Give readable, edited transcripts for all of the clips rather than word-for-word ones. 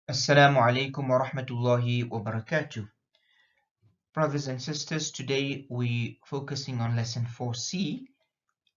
Assalamu alaikum wa rahmatullahi wa barakatuh. Brothers and sisters, today we're focusing on lesson 4C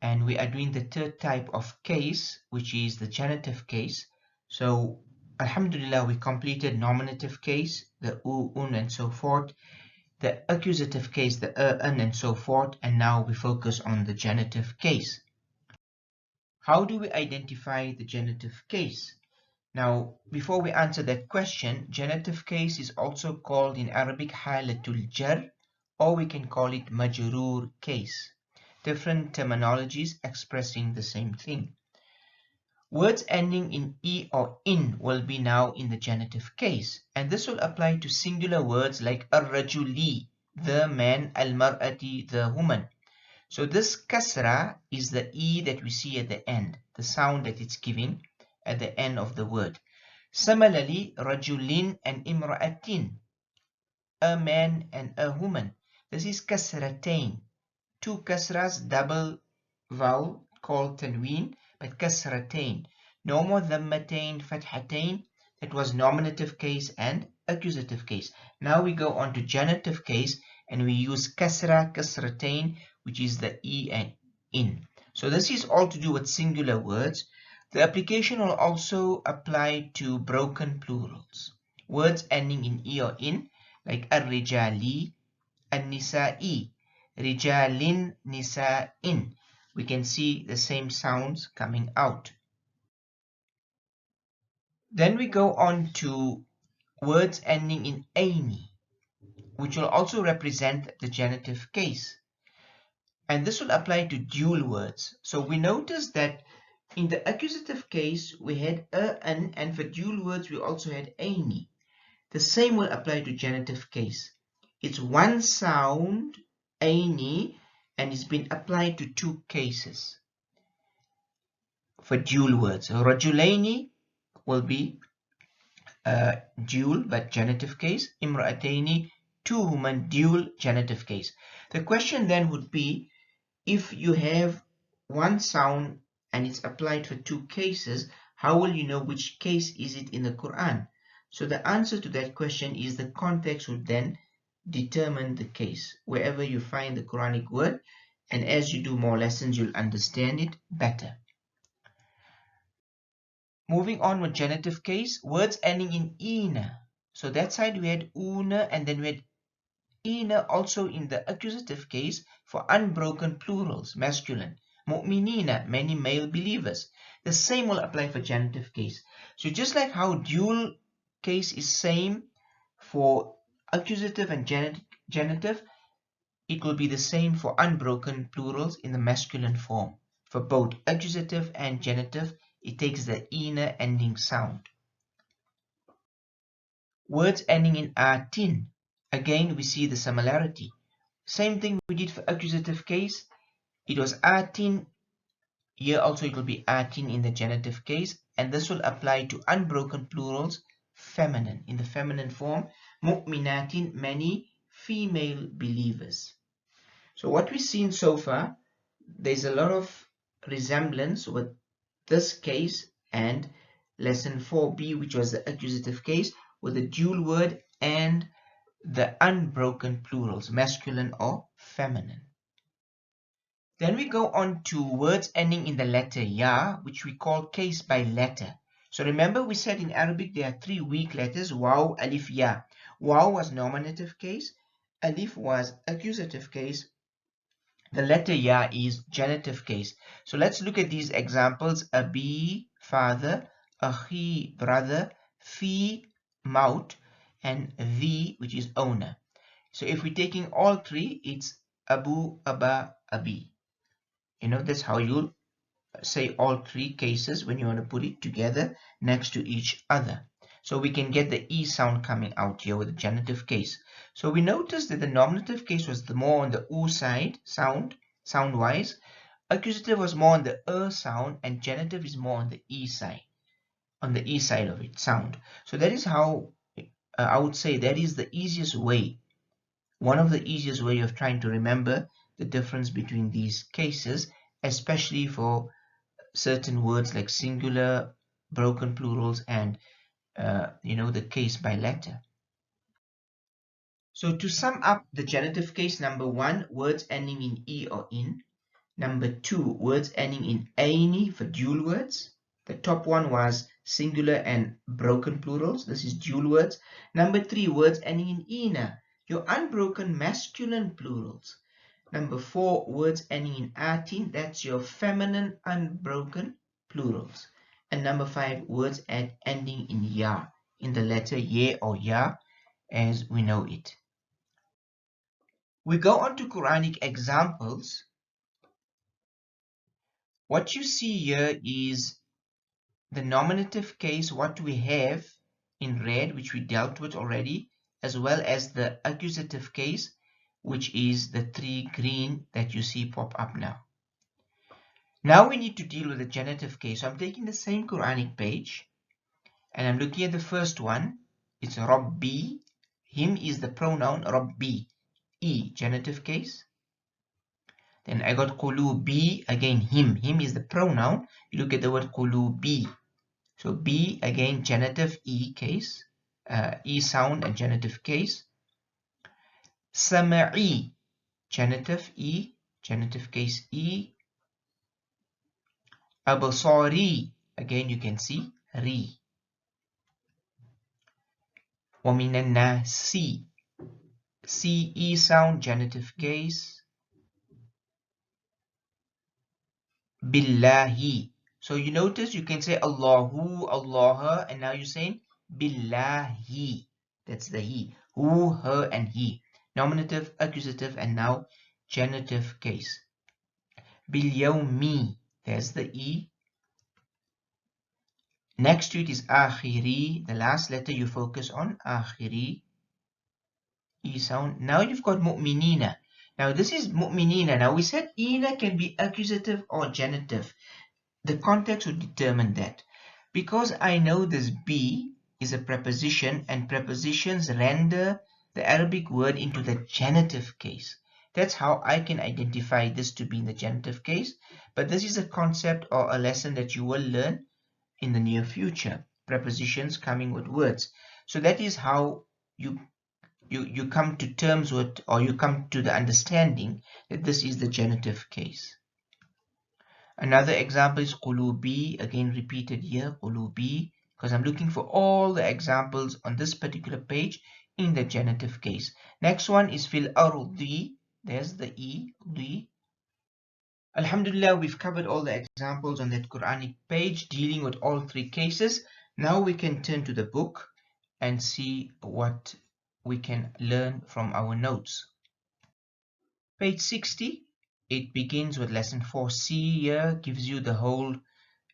and we are doing the third type of case, which is the genitive case. So, alhamdulillah, we completed nominative case, the u, un, and so forth, the accusative case, the an, and so forth, and now we focus on the genitive case. How do we identify the genitive case? Now, before we answer that question, genitive case is also called in Arabic halatul jar, or we can call it majroor case. Different terminologies expressing the same thing. Words ending in e or in will be now in the genitive case, and this will apply to singular words like ar-rajuli, the man, al-mar'ati, the woman. So this kasra is the e that we see at the end, the sound that it's giving at the end of the word. Similarly, rajulin and imra'atin, a man and a woman. This is kasratain. Two kasras, double vowel called tanween, but kasratain. No more dhammatain, fathatain. That was nominative case and accusative case. Now we go on to genitive case and we use kasra, kasratain, which is the e and in. So this is all to do with singular words. The application will also apply to broken plurals. Words ending in e or in, like ar-rijali, an-nisa'i, rijalin, nisa'in. We can see the same sounds coming out. Then we go on to words ending in aini, which will also represent the genitive case. And this will apply to dual words. So we notice that in the accusative case, we had an, and for dual words, we also had aini. The same will apply to genitive case. It's one sound, aini, and it's been applied to two cases for dual words. Rajulaini will be dual but genitive case. Imra'ataini, two women, dual genitive case. The question then would be, if you have one sound and it's applied for two cases, how will you know which case is it in the Quran? So the answer to that question is the context would then determine the case. Wherever you find the Quranic word, and as you do more lessons, you'll understand it better. Moving on with genitive case, words ending in ina. So that side we had una and then we had ina also in the accusative case for unbroken plurals, masculine. Mu'minina, many male believers. The same will apply for genitive case. So just like how dual case is same for accusative and genitive, it will be the same for unbroken plurals in the masculine form. For both accusative and genitive, it takes the ina ending sound. Words ending in atin. Again, we see the similarity. Same thing we did for accusative case. It was atin. Here also it will be atin in the genitive case. And this will apply to unbroken plurals, feminine. In the feminine form, mu'minatin, many female believers. So what we've seen so far, there's a lot of resemblance with this case and lesson 4b, which was the accusative case, with the dual word and the unbroken plurals, masculine or feminine. Then we go on to words ending in the letter ya, which we call case by letter. So remember we said in Arabic there are three weak letters, waw, alif, ya. Waw was nominative case, alif was accusative case, the letter ya is genitive case. So let's look at these examples. Abi, father, akhi, brother, fi, mouth, and the, which is owner. So if we're taking all three, it's abu, aba, abi. You know, that's how you'll say all three cases when you want to put it together next to each other. So we can get the E sound coming out here with the genitive case. So we noticed that the nominative case was the more on the U side, sound-wise. Accusative was more on the sound, and genitive is more on the E side, of it, sound. So that is how I would say that is the easiest way, one of the easiest way of trying to remember the difference between these cases, especially for certain words like singular, broken plurals, and the case by letter. So to sum up the genitive case, number 1, words ending in E or in. Number 2, words ending in aini for dual words. The top one was singular and broken plurals. This is dual words. Number 3, words ending in ina, your unbroken masculine plurals. Number 4, words ending in atin, that's your feminine unbroken plurals. And number 5, words ending in ya, in the letter ye or ya as we know it. We go on to Quranic examples. What you see here is the nominative case, what we have in red, which we dealt with already, as well as the accusative case, which is the 3 green that you see pop up now. Now we need to deal with the genitive case. So I'm taking the same Quranic page and I'm looking at the first one. It's Rabbi. Him is the pronoun Rabbi. E, genitive case. Then I got Qulubi, again him. Him is the pronoun. You look at the word Qulubi. So B, again genitive E case. E sound and genitive case. Sama'i, genitive E, genitive case E. Abasari, again you can see Ri. وَمِنَ النَّاسِ, C, E sound, genitive case. Billahi. So you notice you can say Allahu, Allah, and now you're saying Billahi. That's the he. Who, her, and he. Nominative, accusative, and now genitive case. Bilyawmi. There's the E. Next to it is Akhiri. The last letter you focus on. Akhiri. E sound. Now you've got Mu'minina. Now this is Mu'minina. Now we said Ina can be accusative or genitive. The context would determine that. Because I know this be is a preposition and prepositions render the Arabic word into the genitive case. That's how I can identify this to be in the genitive case. But this is a concept or a lesson that you will learn in the near future. Prepositions coming with words. So that is how you come to terms with, or you come to the understanding that this is the genitive case. Another example is Qulubi, again repeated here, Qulubi, because I'm looking for all the examples on this particular page in the genitive case. Next one is Fil Ardi, there's the E, Di. Alhamdulillah, we've covered all the examples on that Quranic page dealing with all 3 cases. Now we can turn to the book and see what we can learn from our notes. Page 60, it begins with lesson 4C here, gives you the whole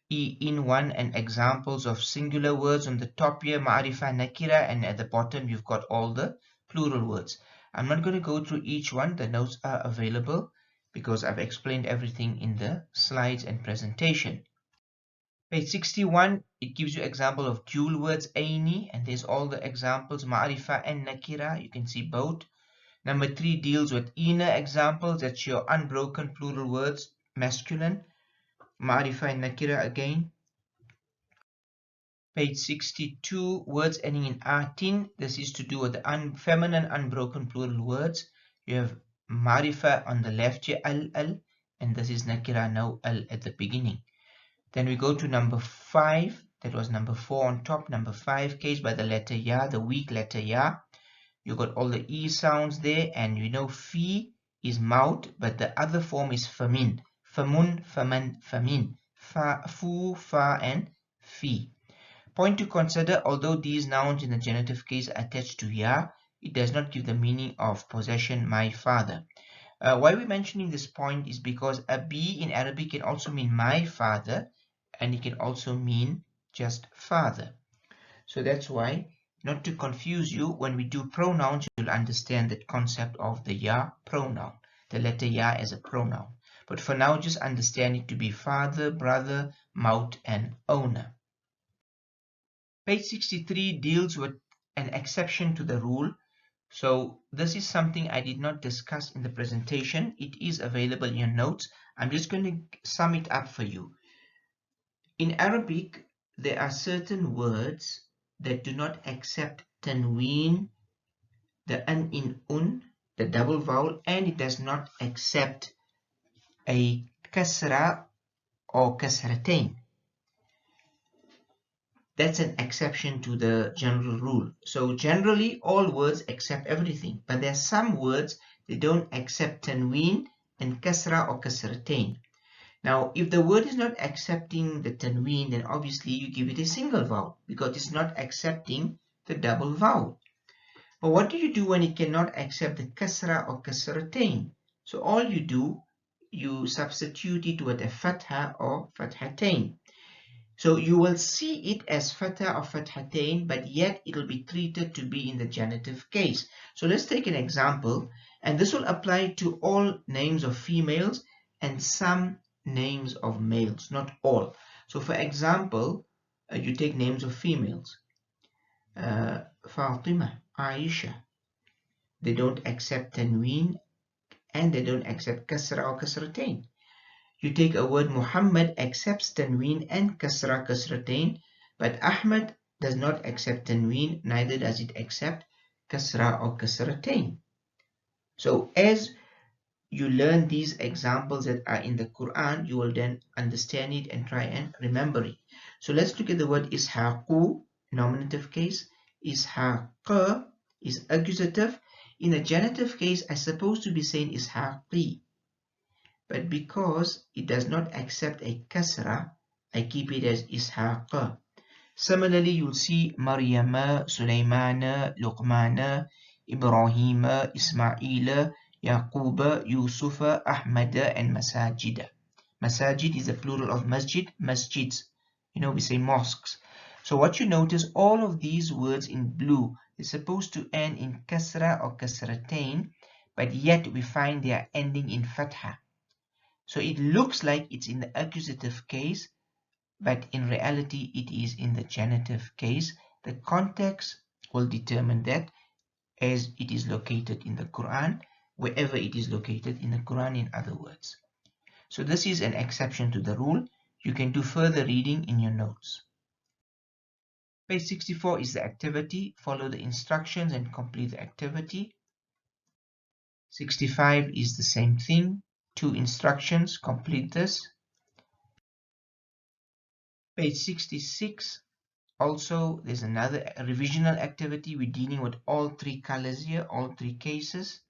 E in one and examples of singular words. On the top here, Ma'arifa, Nakira, and at the bottom you've got all the plural words. I'm not going to go through each one, the notes are available because I've explained everything in the slides and presentation. Page 61, it gives you example of dual words, Aini, and there's all the examples, Ma'arifa and Nakira, you can see both. Number 3 deals with Ina examples, that's your unbroken plural words, masculine. Ma'arifa and Nakira again. Page 62, words ending in atin. This is to do with the feminine unbroken plural words. You have Ma'arifa on the left here, al, and this is Nakira, now al at the beginning. Then we go to number 5, that was number 4 on top. Number 5, case by the letter Ya, the weak letter Ya. You got all the E sounds there, and you know Fi is mouth, but the other form is Famin. Famun, Faman, Famin. Fa, Fu, Fa, and Fi. Point to consider, although these nouns in the genitive case are attached to Ya, it does not give the meaning of possession, my father. Why we're mentioning this point is because a be in Arabic can also mean my father, and it can also mean just father. So that's why, not to confuse you, when we do pronouns, you'll understand that concept of the Ya pronoun, the letter Ya as a pronoun. But for now, just understand it to be father, brother, mouth, and owner. Page 63 deals with an exception to the rule. So this is something I did not discuss in the presentation. It is available in your notes. I'm just going to sum it up for you. In Arabic, there are certain words that do not accept tanween, the an in un, the double vowel, and it does not accept a kasra or kasratain. That's an exception to the general rule. So generally all words accept everything, but there are some words that don't accept tanween and kasra or kasratain. Now, if the word is not accepting the tanween, then obviously you give it a single vowel because it's not accepting the double vowel. But what do you do when it cannot accept the kasra or kasratain? So all you do, you substitute it with a fatha or fathatain. So you will see it as fatha or fathatain, but yet it will be treated to be in the genitive case. So let's take an example, and this will apply to all names of females and some names of males, not all. So for example, you take names of females. Fatima, Aisha. They don't accept tanween and they don't accept kasra or kasratain. You take a word Muhammad accepts tanween and kasra kasratain, but Ahmad does not accept tanween, neither does it accept kasra or kasratain. So as you learn these examples that are in the Quran, you will then understand it and try and remember it. So let's look at the word ishaqu, nominative case. Ishaq is accusative. In a genitive case, I'm supposed to be saying ishaqi. But because it does not accept a kasra, I keep it as ishaq. Similarly, you'll see Maryama, Sulaymana, Luqmana, Ibrahima, Ismaila, Yaquba, Yusufa, Ahmada, and Masajida. Masajid is the plural of masjid, masjids. You know, we say mosques. So what you notice, all of these words in blue is supposed to end in kasra or kasratain, but yet we find they are ending in fatha. So it looks like it's in the accusative case, but in reality it is in the genitive case. The context will determine that, as it is located in the Quran, wherever it is located in the Quran, in other words. So this is an exception to the rule. You can do further reading in your notes. Page 64 is the activity. Follow the instructions and complete the activity. 65 is the same thing. 2 instructions, complete this. Page 66, also there's another revisional activity. We're dealing with all 3 colors here, all 3 cases.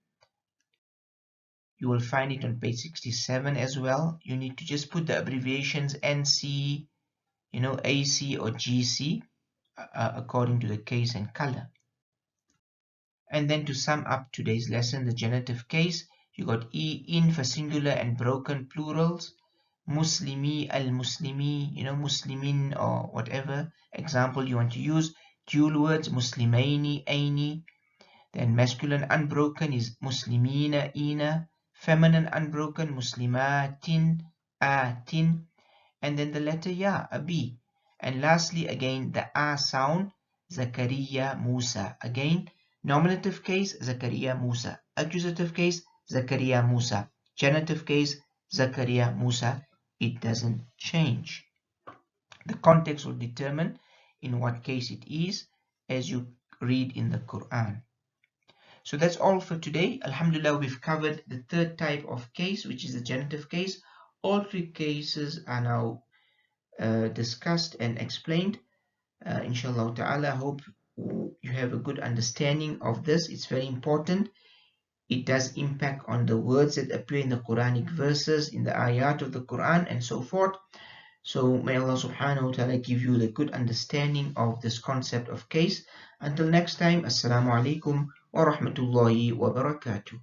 You will find it on page 67 as well. You need to just put the abbreviations NC, AC or GC according to the case and color. And then to sum up today's lesson, the genitive case, you got in for singular and broken plurals, muslimi, al-muslimi, muslimin or whatever example you want to use, dual words, muslimaini, aini. Then masculine unbroken is muslimina, ina, feminine unbroken, muslimatin, atin, and then the letter ya, a b. And lastly, again, the a sound, Zakaria, Musa. Again, nominative case, Zakaria, Musa. Accusative case, Zakaria, Musa. Genitive case, Zakaria, Musa. It doesn't change. The context will determine in what case it is as you read in the Quran. So that's all for today. Alhamdulillah, we've covered the 3rd type of case, which is the genitive case. All 3 cases are now discussed and explained. Inshallah ta'ala, I hope you have a good understanding of this. It's very important. It does impact on the words that appear in the Quranic verses, in the ayat of the Quran and so forth. So may Allah subhanahu wa ta'ala give you the good understanding of this concept of case. Until next time, Assalamu alaikum wa rahmatullahi wa barakatuh.